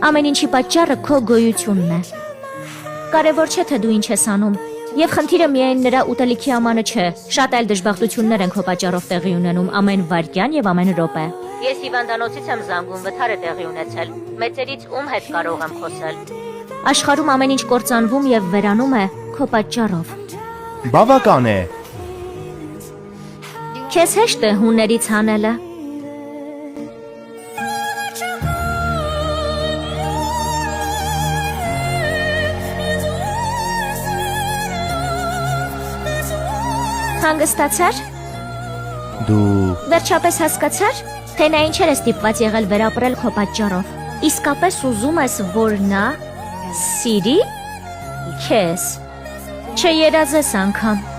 Ամեն ինչի պատճառը քո գոյությունն է։ Կարևոր չէ թե դու ինչ ես անում, եւ խնդիրը միայն նրա ուտելիքի ամանը չէ։ Շատ այլ դժբախտություններ են քո պատճառով տեղի ունենում ամեն վայրկյան եւ ամեն րոպե։ Ես հիվանդանոցից եմ զանգում, վթար է տեղի ունեցել։ Մեծերից ում հետ կարող եմ խոսել։ Աշխարհում ամեն ինչ կործանվում եւ վերանում է քո պատճառով։ Բավական է։ Քեզ հեշտ է հուներից հանելը։ Հանգստացար։ Դու Վերջապես հասկացար, թե նա ինչեր է ստիպված եղել վերապրել քո պատճառով։ Իսկապես ուզում ես, որ նա սիրի քեզ։ Չերազես անգամ։